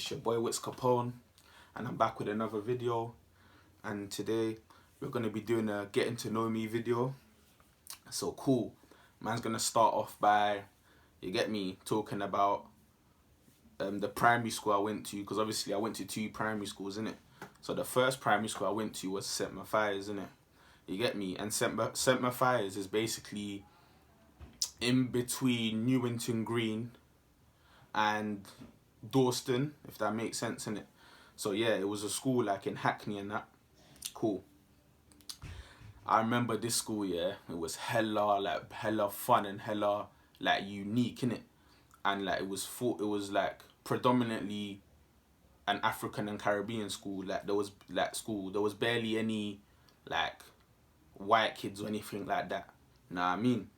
It's your boy Wits Capone, and I'm back with another video. And today we're gonna be doing a getting to know me video. So cool, man's gonna start off by, you get me, talking about the primary school I went to, because obviously I went to 2 primary schools, innit? So the first primary school I went to was St Matthias, innit? You get me? And St Matthias is basically in between Newington Green and Dawston, if that makes sense, innit? So yeah, it was a school like in Hackney and that. Cool. I remember this school, yeah, it was hella fun and hella like unique, innit? And like it was like predominantly an African and Caribbean school. Like there was barely any like white kids or anything like that. Know what I mean?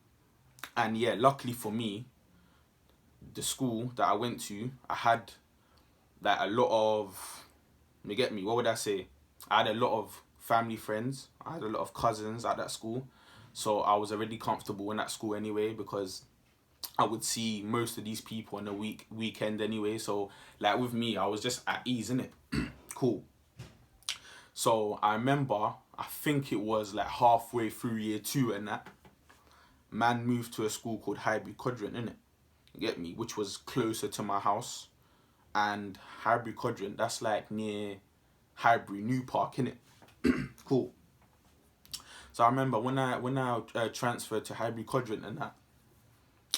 And yeah, luckily for me, the school that I went to, I had like a lot of, you get me, what would I say? I had a lot of family friends, I had a lot of cousins at that school. So I was already comfortable in that school anyway, because I would see most of these people on the weekend anyway. So like with me, I was just at ease, innit? Cool. So I remember, I think it was like halfway through year 2 and that, man moved to a school called Highbury Quadrant, innit? You get me? Which was closer to my house. And Highbury Quadrant, that's like near Highbury New Park, innit? Cool. So I remember when I transferred to Highbury Quadrant and that,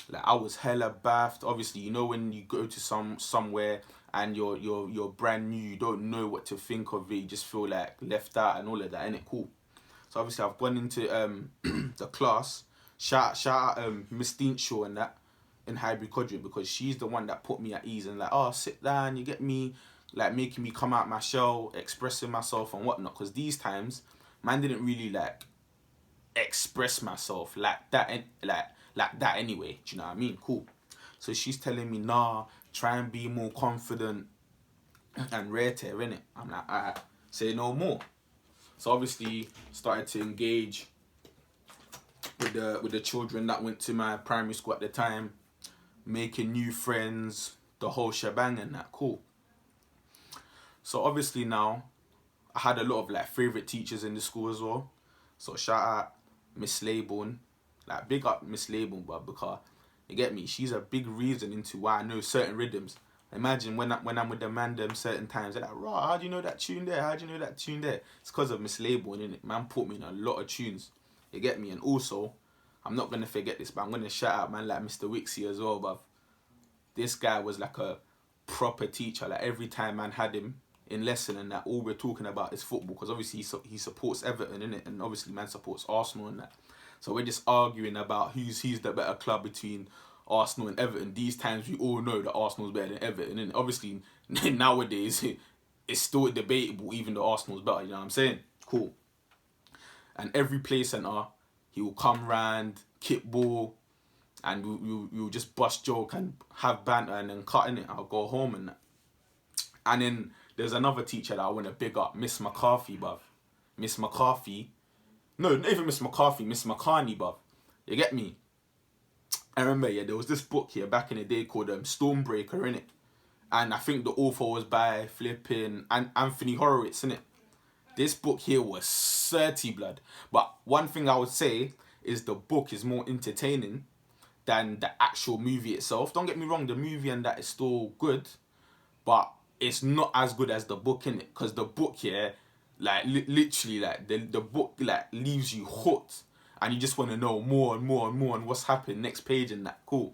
like I was hella bathed. Obviously, you know when you go to somewhere and you're brand new, you don't know what to think of it, you just feel like left out and all of that, innit? Cool. So obviously I've gone into the class. Shout out Miss Deanshaw and that in Highbury Quadrant, because she's the one that put me at ease and like, oh, sit down, you get me, like making me come out my shell, expressing myself and whatnot. Because these times, man didn't really like express myself like that, like that anyway. Do you know what I mean? Cool. So she's telling me, nah, try and be more confident and rare tear, innit? I'm like, alright, say no more. So obviously started to engage with the children that went to my primary school at the time, making new friends, the whole shebang and that. Cool. So obviously now I had a lot of like favourite teachers in the school as well. So shout out Miss Laybourne, like big up Miss Laybourne, but because you get me, she's a big reason into why I know certain rhythms. Imagine when I'm with the man them certain times, they're like, raw, how do you know that tune there? How do you know that tune there? It's because of Miss Laybourne, innit? Man put me in a lot of tunes. You get me? And also, I'm not gonna forget this, but I'm gonna shout out man like Mr. Wixie as well, bruv. This guy was like a proper teacher. Like every time man had him in lesson and that, all we're talking about is football, because obviously he supports Everton, innit? And obviously man supports Arsenal and that. So we're just arguing about who's the better club between Arsenal and Everton. These times we all know that Arsenal's better than Everton, and obviously nowadays it's still debatable even though Arsenal's better, you know what I'm saying? Cool. And every play centre, he will come round, kick ball, and we'll just bust joke and have banter and then cut in it. I'll go home and that. And then there's another teacher that I want to big up, Miss McCarthy, bruv. Miss McCarthy. No, not even Miss McCarthy, Miss McCartney, bruv. You get me? I remember, yeah, there was this book here back in the day called Stormbreaker, innit? And I think the author was by flipping Anthony Horowitz, innit? This book here was 30 blood. But one thing I would say is the book is more entertaining than the actual movie itself. Don't get me wrong, the movie and that is still good, but it's not as good as the book, innit? Because the book here, like literally, like the book like leaves you hooked, and you just want to know more and more and more and what's happening next page and that. Cool.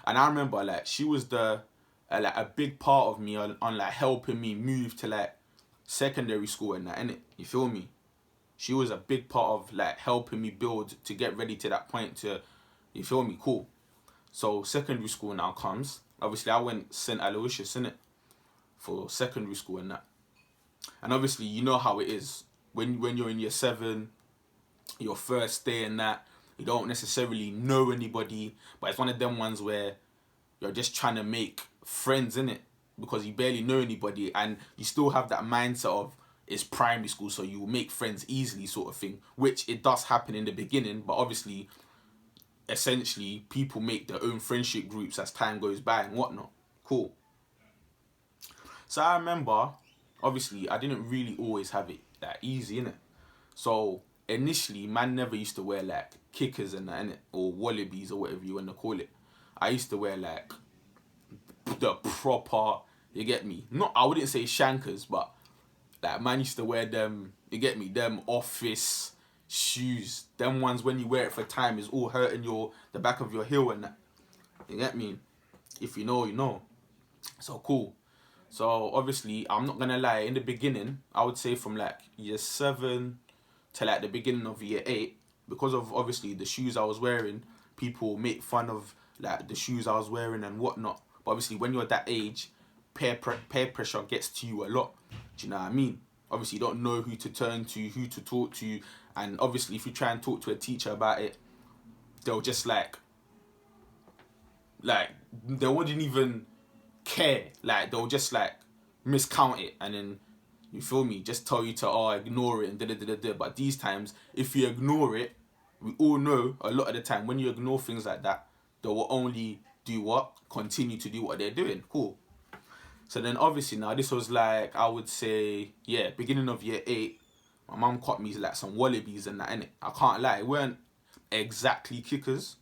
And I remember like she was the like a big part of me on like helping me move to like secondary school and that, innit? You feel me? She was a big part of like helping me build to get ready to that point to, you feel me? Cool. So secondary school now comes. Obviously I went St Aloysius, innit? For secondary school and that. And obviously you know how it is. When you're in year 7, your first day and that, you don't necessarily know anybody, but it's one of them ones where you're just trying to make friends, innit? Because you barely know anybody and you still have that mindset of it's primary school, so you will make friends easily sort of thing, which it does happen in the beginning, but obviously essentially people make their own friendship groups as time goes by and whatnot. Cool. So I remember, obviously, I didn't really always have it that easy, innit? So initially, man never used to wear like kickers and that, innit? Or wallabies or whatever you want to call it. I used to wear like the proper, you get me? Not, I wouldn't say shankers, but like man used to wear them, you get me? Them office shoes. Them ones when you wear it for time is all hurting the back of your heel and that. You get me? If you know, you know. So cool. So obviously, I'm not gonna lie. In the beginning, I would say from like year 7 to like the beginning of year 8, because of obviously the shoes I was wearing, people make fun of like the shoes I was wearing and whatnot. But obviously, when you're that age, peer pressure gets to you a lot. Do you know what I mean? Obviously, you don't know who to turn to, who to talk to, and obviously, if you try and talk to a teacher about it, they'll just like they wouldn't even care. Like they'll just like miscount it and then you feel me, just tell you to ignore it and da. But these times, if you ignore it, we all know a lot of the time when you ignore things like that, they will only do what? Continue to do what they're doing. Cool. So then obviously now this was like I would say, yeah, beginning of year 8, my mum caught me like some wallabies and that, innit? I can't lie, it weren't exactly kickers,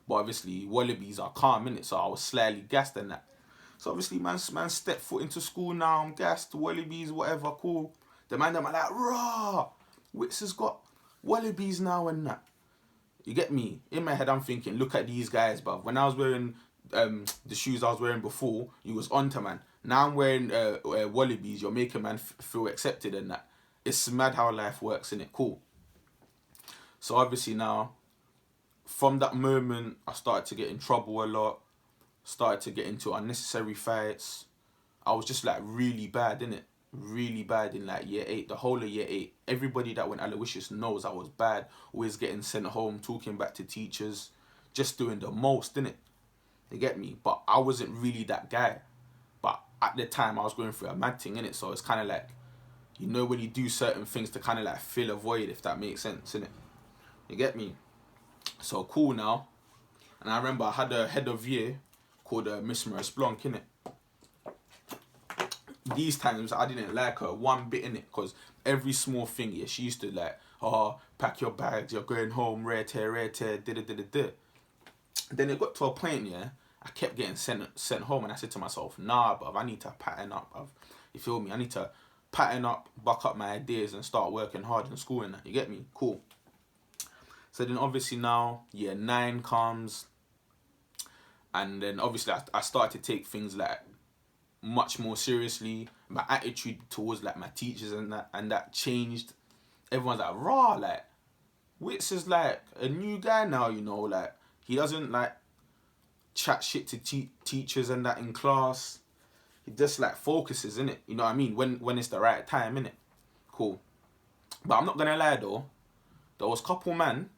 but obviously wallabies are calm, innit? So I was slightly gassed and that. So obviously, man stepped foot into school now. I'm gassed, wallabies, whatever, cool. The man them are like, raw. Wits has got wallabies now and that. You get me? In my head, I'm thinking, look at these guys, bruv. When I was wearing the shoes I was wearing before, you was onto man. Now I'm wearing wallabies. You're making man feel accepted and that. It's mad how life works, innit? Cool. So obviously now, from that moment, I started to get in trouble a lot. Started to get into unnecessary fights. I was just like really bad, innit? Really bad in like year 8, the whole of year 8. Everybody that went Aloysius knows I was bad. Always getting sent home, talking back to teachers, just doing the most, innit? You get me? But I wasn't really that guy. But at the time, I was going through a mad thing, innit? So it's kind of like, you know, when you do certain things to kind of like fill a void, if that makes sense, innit? You get me? So cool now. And I remember I had a head of year called Miss Maris Blanc, innit? These times I didn't like her one bit, innit? Because every small thing, yeah, she used to like, pack your bags, you're going home, rare tear, da. Then it got to a point, yeah, I kept getting sent home and I said to myself, nah, bruv, I need to pattern up, bruv. You feel me? I need to pattern up, buck up my ideas and start working hard in school and that. You get me? Cool. So then obviously now, year 9 comes, and then obviously I started to take things like much more seriously. My attitude towards like my teachers and that changed. Everyone's like, raw, like Wits is like a new guy now, you know, like he doesn't like chat shit to teachers and that in class. He just like focuses, innit? You know what I mean? When it's the right time, innit? Cool. But I'm not gonna lie though, there was couple man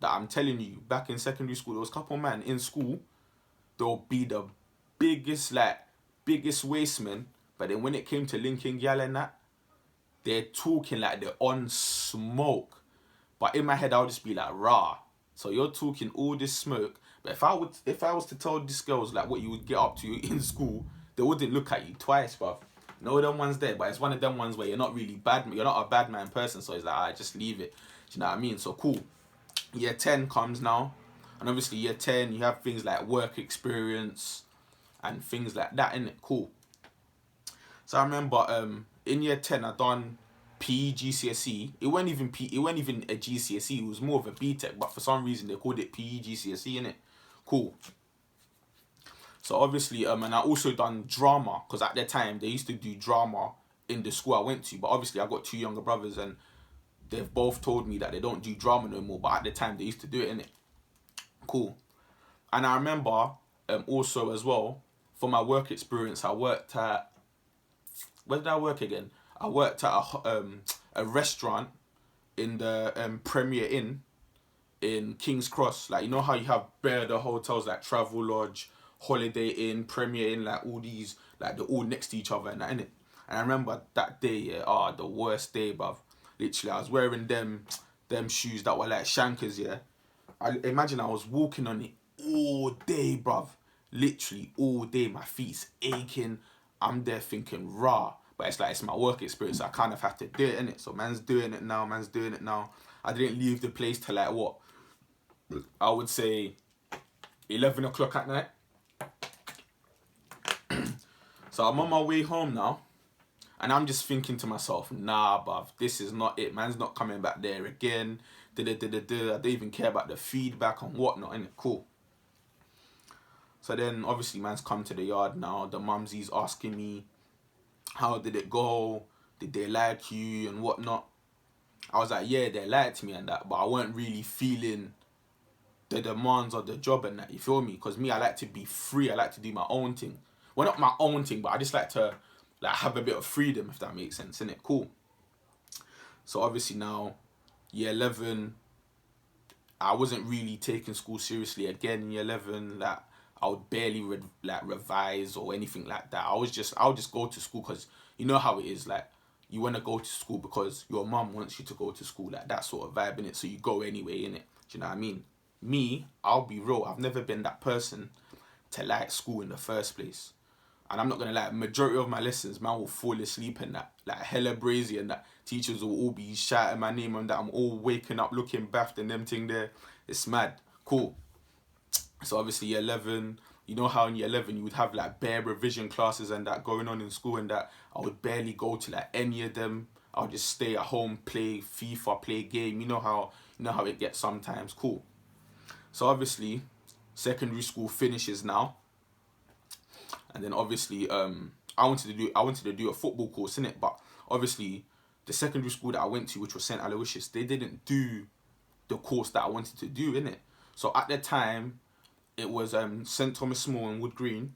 that I'm telling you, back in secondary school, there was couple man in school, they'll be the biggest wasteman, but then when it came to linking gal and that, they're talking like they're on smoke. But in my head, I'll just be like, rah. So you're talking all this smoke, but if I was to tell these girls like what you would get up to in school, they wouldn't look at you twice, bruv. No, them ones there, but it's one of them ones where you're not really bad, you're not a bad man person, so it's like, alright, just leave it. Do you know what I mean? So cool. Year 10 comes now, and obviously year 10 you have things like work experience and things like that, innit? Cool. So I remember in year 10 I done PE GCSE. It wasn't even a GCSE, it was more of a BTEC, but for some reason they called it PE GCSE, innit? Cool. So obviously and I also done drama, because at that time they used to do drama in the school I went to, but obviously I got 2 younger brothers and they've both told me that they don't do drama no more, but at the time they used to do it, innit? Cool. And I remember also as well, for my work experience, I worked at, where did I work again? I worked at a restaurant in the Premier Inn in King's Cross. Like, you know how you have the hotels like Travel Lodge, Holiday Inn, Premier Inn, like all these, like they're all next to each other and that, innit? And I remember that day, yeah, the worst day, bruv. Literally, I was wearing them shoes that were like shankers, yeah. I imagine I was walking on it all day, bruv. Literally all day. My feet's aching. I'm there thinking raw, but it's like it's my work experience. So I kind of have to do it, innit? So man's doing it now. I didn't leave the place till like what? I would say 11 o'clock at night. So I'm on my way home now, and I'm just thinking to myself, nah, bruv, this is not it. Man's not coming back there again. I don't even care about the feedback and whatnot, innit? Cool. So then, obviously, man's come to the yard now. The mumsy's asking me, how did it go? Did they like you and whatnot? I was like, yeah, they liked me and that, but I weren't really feeling the demands of the job and that, you feel me? Because me, I like to be free. I like to do my own thing. Well, not my own thing, but I just like to like have a bit of freedom, if that makes sense, innit? Cool. So obviously now, year 11, I wasn't really taking school seriously again in year 11. Like, I would barely revise or anything like that. I'll just go to school because you know how it is. Like, you want to go to school because your mum wants you to go to school. Like, that sort of vibe, innit? So you go anyway, innit? Do you know what I mean? Me, I'll be real. I've never been that person to like school in the first place. And I'm not gonna lie, majority of my lessons, man will fall asleep and that, like hella brazy, and that teachers will all be shouting my name and that. I'm all waking up looking baffed and them thing there. It's mad. Cool. So obviously year 11, you know how in year 11 you would have like bare revision classes and that going on in school and that. I would barely go to like any of them. I would just stay at home, play FIFA, play game. You know how it gets sometimes. Cool. So obviously, secondary school finishes now. And then obviously, I wanted to do a football course in it, but obviously, the secondary school that I went to, which was St. Aloysius, they didn't do the course that I wanted to do in it. So at the time, it was St. Thomas More and Wood Green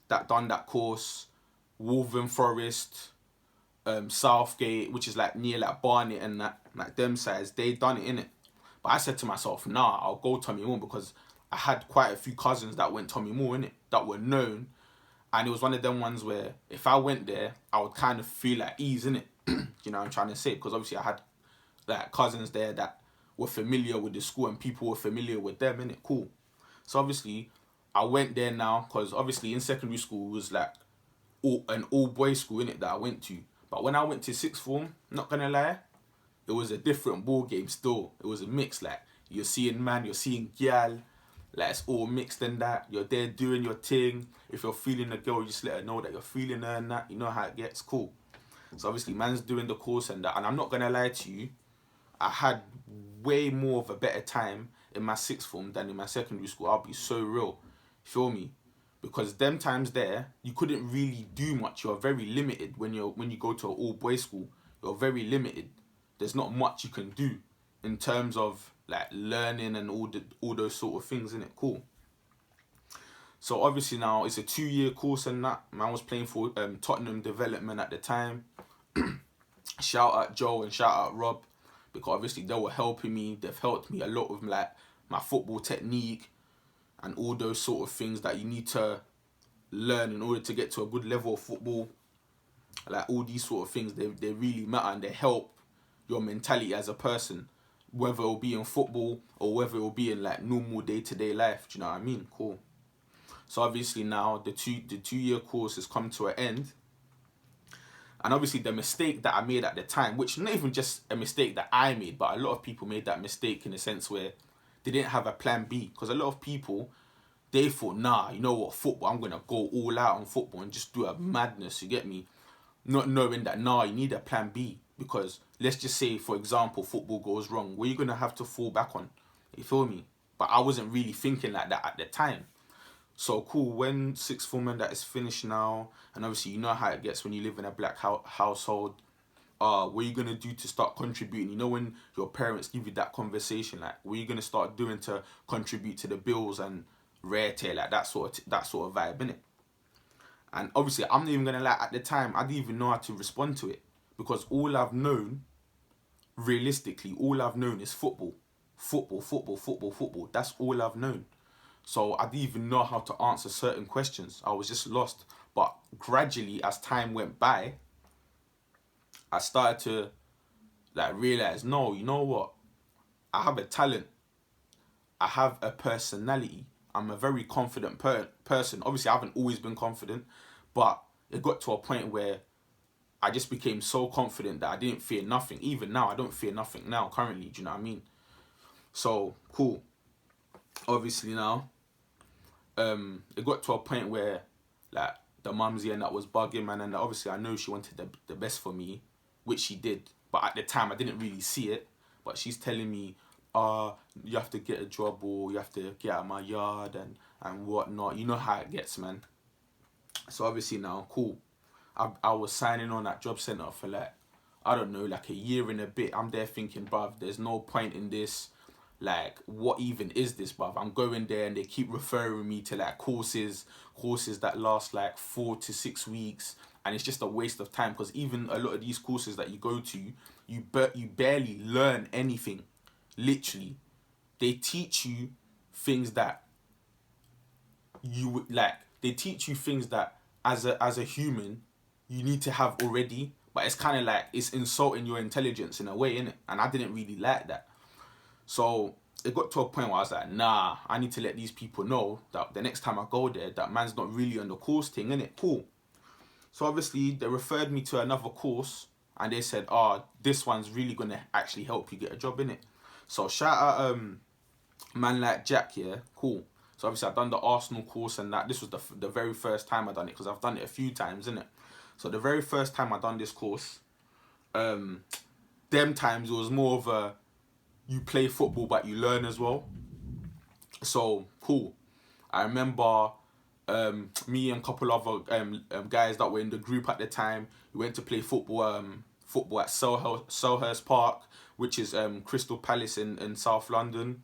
that done that course. Wolverhampton Forest, Southgate, which is like near like Barnet and that, like them sides, they done it in it. But I said to myself, nah, I'll go Tommy Moore because I had quite a few cousins that went Tommy Moore in it that were known. And it was one of them ones where if I went there, I would kind of feel at ease in it. You know what I'm trying to say? Because obviously I had like cousins there that were familiar with the school and people were familiar with them, innit? Cool. So obviously I went there now because obviously in secondary school it was like an all-boys school, innit, that I went to. But when I went to sixth form, not gonna lie, it was a different ball game still. It was a mix. Like, you're seeing man, you're seeing gal. Like, it's all mixed and that. You're there doing your thing. If you're feeling a girl, you just let her know that you're feeling her and that. You know how it gets. Cool. So obviously, man's doing the course and that. And I'm not going to lie to you, I had way more of a better time in my sixth form than in my secondary school. I'll be so real. Feel me? Because them times there, you couldn't really do much. You're very limited when you go to an all-boys school. You're very limited. There's not much you can do in terms of like learning and all those sort of things, innit? Cool. So obviously now it's a 2-year course and that. Man was playing for Tottenham Development at the time. Shout out Joe and shout out Rob, because obviously they were helping me. They've helped me a lot with like my football technique and all those sort of things that you need to learn in order to get to a good level of football. Like, all these sort of things, they really matter and they help your mentality as a person, whether it will be in football or whether it will be in like normal day-to-day life. Do you know what I mean? Cool. So obviously now the 2-year course has come to an end. And obviously the mistake that I made at the time, which not even just a mistake that I made, but a lot of people made that mistake in the sense where they didn't have a plan B. Because a lot of people, they thought, nah, you know what, football, I'm going to go all out on football and just do a madness, you get me? Not knowing that, nah, you need a plan B. Because let's just say, for example, football goes wrong. What are you going to have to fall back on? You feel me? But I wasn't really thinking like that at the time. So cool, when sixth form and that is finished now, and obviously you know how it gets when you live in a black household. What are you going to do to start contributing? You know, when your parents give you that conversation, like, what are you going to start doing to contribute to the bills and rare tear, like that sort of vibe, innit? And obviously, I'm not even going to lie, at the time, I didn't even know how to respond to it. Because all I've known, realistically, all I've known is football. Football, football, football, football. That's all I've known. So I didn't even know how to answer certain questions. I was just lost. But gradually, as time went by, I started to like realize, no, you know what? I have a talent. I have a personality. I'm a very confident person. Obviously, I haven't always been confident, but it got to a point where I just became so confident that I didn't fear nothing. Even now, I don't fear nothing now, currently, do you know what I mean? So, cool. Obviously now, it got to a point where, like, the mumsy and that was bugging, man, and obviously I know she wanted the best for me, which she did, but at the time I didn't really see it. But she's telling me, you have to get a job, or you have to get out of my yard and whatnot. You know how it gets, man. So obviously now, cool. I was signing on at job centre for like, I don't know, like a year and a bit. I'm there thinking, bruv, there's no point in this. Like, what even is this, bruv? I'm going there and they keep referring me to like courses that last like 4 to 6 weeks, and it's just a waste of time, because even a lot of these courses that you go to, you barely learn anything. Literally, they teach you things that they teach you things that as a human you need to have already, but it's kind of like it's insulting your intelligence in a way, innit? And I didn't really like that. So it got to a point where I was like, nah, I need to let these people know that the next time I go there, that man's not really on the course thing, innit? Cool. So obviously they referred me to another course, and they said, this one's really gonna actually help you get a job, innit? So shout out man like Jack, yeah, cool. So obviously I've done the Arsenal course and that. This was the very first time I done it, because I've done it a few times, innit? So the very first time I done this course, them times it was more of a, you play football but you learn as well. So cool. I remember me and a couple other guys that were in the group at the time, we went to play football at Selhurst Park, which is Crystal Palace in South London.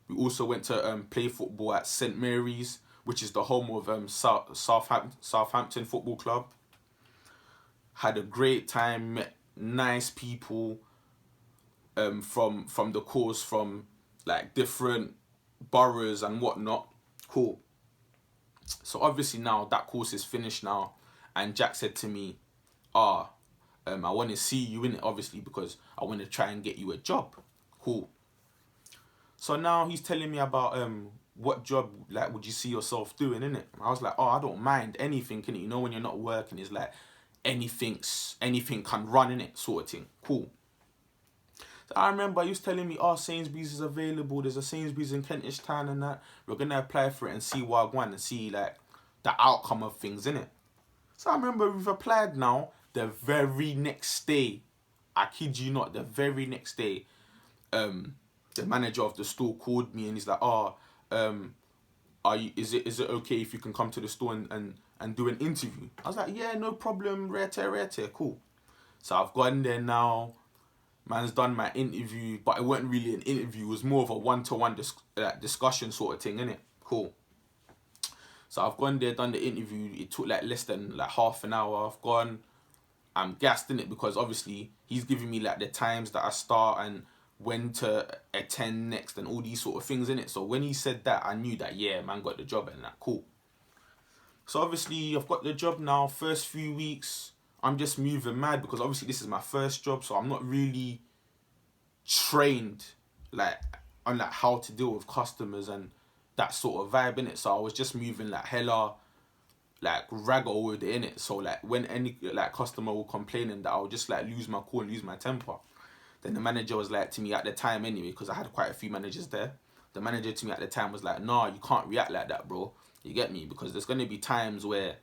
We also went to play football at St Mary's, which is the home of Southampton Football Club. Had a great time, met nice people from the course, from like different boroughs and whatnot. Cool. So obviously now that course is finished now, and Jack said to me, I want to see you in it, obviously, because I want to try and get you a job. Cool. So now he's telling me about what job like would you see yourself doing, innit? I was like, I don't mind anything, innit? You know, when you're not working, it's like anything can run, innit, sort of thing. Cool. So I remember he was telling me, Sainsbury's is available. There's a Sainsbury's in Kentish Town and that. We're gonna apply for it and see what I want and see like the outcome of things, innit? So I remember we've applied now. The very next day, I kid you not, the very next day, the manager of the store called me and he's like, is it okay if you can come to the store and do an interview? I was like, yeah, no problem, rare, cool. So I've gone there now. Man's done my interview, but it wasn't really an interview. It was more of a one-to-one discussion sort of thing, innit? Cool. So I've gone there, done the interview. It took like less than like half an hour. I've gone. I'm gassed in it because obviously he's giving me like the times that I start and when to attend next and all these sort of things, in it. So when he said that, I knew that, yeah, man got the job and that. Cool. So obviously I've got the job now. First few weeks, I'm just moving mad because obviously this is my first job, so I'm not really trained like on like how to deal with customers and that sort of vibe, in it. So I was just moving like hella like raggle with it, in it. So like when any like customer will complain and that, I'll just like lose my cool and lose my temper. Then the manager was like to me at the time anyway, because I had quite a few managers there. The manager to me at the time was like, nah, you can't react like that, bro. You get me? Because there's going to be times where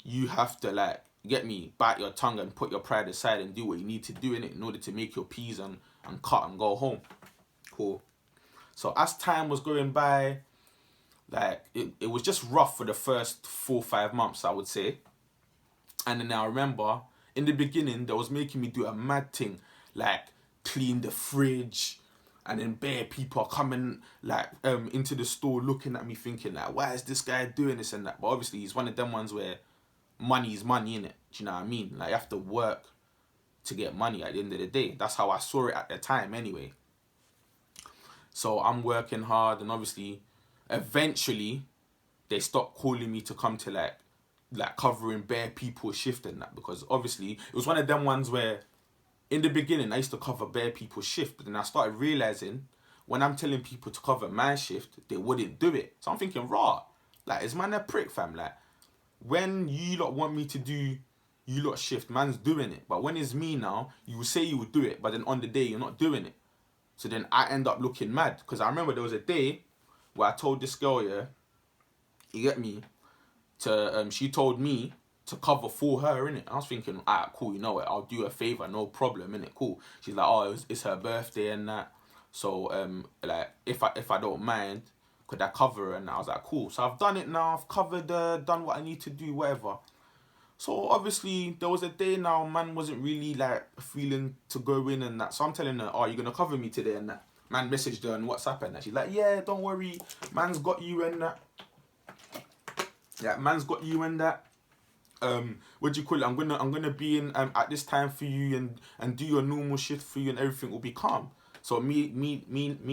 you have to like, get me, bite your tongue and put your pride aside and do what you need to do in it in order to make your peas and cut and go home. Cool. So as time was going by, like it was just rough for the first 4-5 months, I would say. And then I remember in the beginning, they was making me do a mad thing, like clean the fridge, and then bare people are coming like into the store looking at me thinking like, why is this guy doing this and that? But obviously he's one of them ones where money is money, innit? Do you know what I mean? Like you have to work to get money at the end of the day. That's how I saw it at the time anyway. So I'm working hard, and obviously eventually they stopped calling me to come to like covering bare people's shift and that, because obviously it was one of them ones where in the beginning I used to cover bare people's shift, but then I started realizing when I'm telling people to cover my shift, they wouldn't do it. So I'm thinking, raw, like, is man a prick, fam? Like, when you lot want me to do you lot shift, man's doing it. But when it's me now, you will say you will do it, but then on the day you're not doing it. So then I end up looking mad. Because I remember there was a day where I told this girl, yeah, you get me, to she told me to cover for her, innit? I was thinking, alright, cool, you know what, I'll do her a favour, no problem, innit? Cool. She's like, oh, it's her birthday and that. So like if I don't mind, could I cover her? And I was like, cool. So I've done it now, I've covered her, done what I need to do, whatever. So obviously there was a day now, man wasn't really like feeling to go in and that. So I'm telling her, oh, you're gonna cover me today and that. Man messaged her on WhatsApp and that. She's like, yeah, don't worry, man's got you and that. Yeah, man's got you and that. What do you call it? I'm gonna be in at this time for you and do your normal shift for you and everything will be calm. So me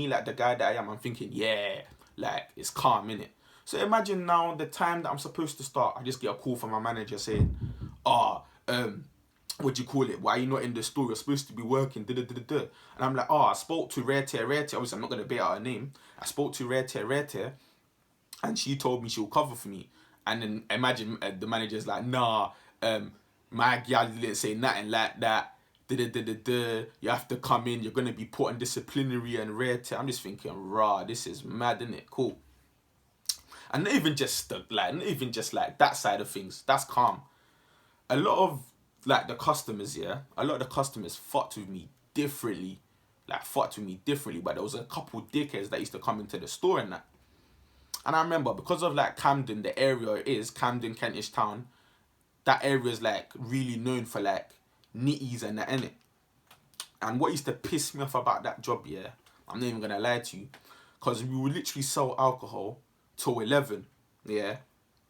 like the guy that I am, I'm thinking, yeah, like it's calm, innit? So imagine now the time that I'm supposed to start, I just get a call from my manager saying, what do you call it? Why are you not in the store? You're supposed to be working. And I'm like, I spoke to Rete. Obviously, I'm not gonna bear out her name. I spoke to Rete, and she told me she'll cover for me. And then imagine the manager's like, nah, my gal didn't say nothing like that. You have to come in. You're gonna be put on disciplinary and Rete. I'm just thinking, rah, this is mad, isn't it? Cool. And not even just like that side of things. That's calm. A lot of like the customers, yeah, a lot of the customers fucked with me differently. But there was a couple dickheads that used to come into the store and that. And I remember because of like Camden, the area it is, Camden, Kentish Town, that area is like really known for like nitties and that, innit? And what used to piss me off about that job, yeah, I'm not even gonna lie to you, because we would literally sell alcohol till 11, yeah,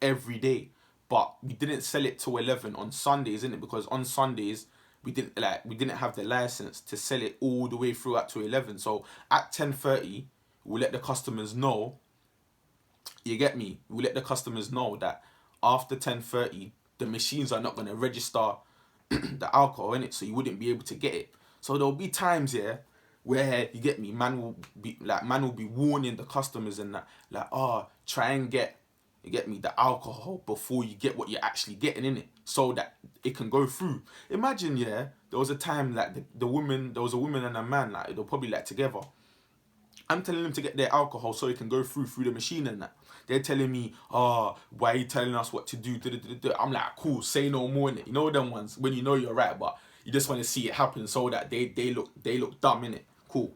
every day. But we didn't sell it till 11 on Sundays, innit? Because on Sundays we didn't have the license to sell it all the way through up to 11. So at 10:30 we let the customers know. You get me? We let the customers know that after 10:30 the machines are not gonna register the alcohol in it, so you wouldn't be able to get it. So there'll be times here where you get me, man will be warning the customers and that, like, try and get, you get me, the alcohol before you get what you're actually getting in it, so that it can go through. Imagine, yeah, there was a time like there was a woman and a man, like they're probably like together. I'm telling them to get their alcohol so it can go through the machine and that. They're telling me, why are you telling us what to do? I'm like, cool, say no more, innit? You know them ones when you know you're right, but you just want to see it happen so that they look dumb, innit? Cool.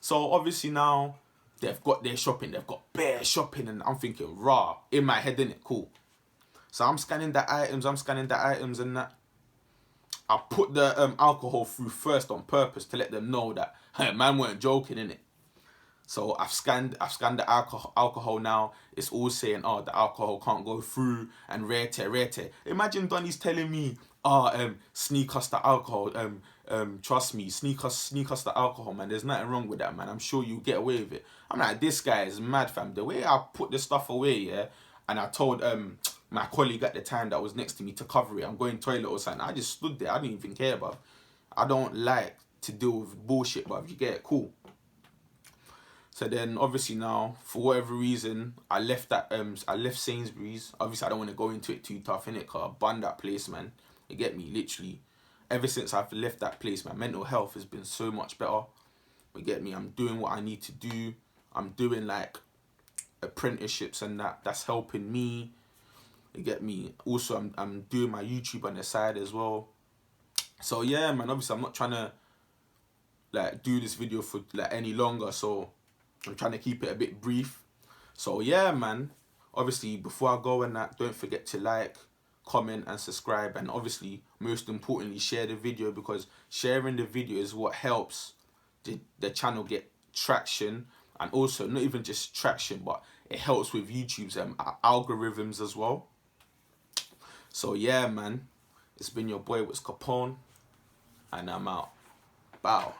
So obviously now they've got their shopping, they've got bare shopping, and I'm thinking, rah, in my head, innit? Cool. So I'm scanning the items and that. I put the alcohol through first on purpose to let them know that, hey, man weren't joking, innit? So I've scanned the alcohol now. It's all saying, the alcohol can't go through and rete. Imagine Donny's telling me, sneak us the alcohol. Trust me, sneak us the alcohol, man. There's nothing wrong with that, man. I'm sure you'll get away with it. I'm like, this guy is mad, fam. The way I put this stuff away, yeah, and I told my colleague at the time that was next to me to cover it. I'm going toilet or something. I just stood there. I didn't even care, bruv. I don't like to deal with bullshit, bruv. You get it? Cool. So then, obviously now, for whatever reason, I left Sainsbury's. Obviously, I don't want to go into it too tough, innit? Because I banned that place, man. You get me? Literally. Ever since I've left that place, my mental health has been so much better. You get me? I'm doing what I need to do. I'm doing, like, apprenticeships and that. That's helping me. You get me? Also, I'm doing my YouTube on the side as well. So, yeah, man. Obviously, I'm not trying to, like, do this video for, like, any longer. So I'm trying to keep it a bit brief. So yeah, man, obviously before I go and that, don't forget to like, comment and subscribe, and obviously most importantly share the video, because sharing the video is what helps the channel get traction, and also not even just traction, but it helps with YouTube's algorithms as well. So yeah, man, it's been your boy What's Capone, and I'm out. Bow.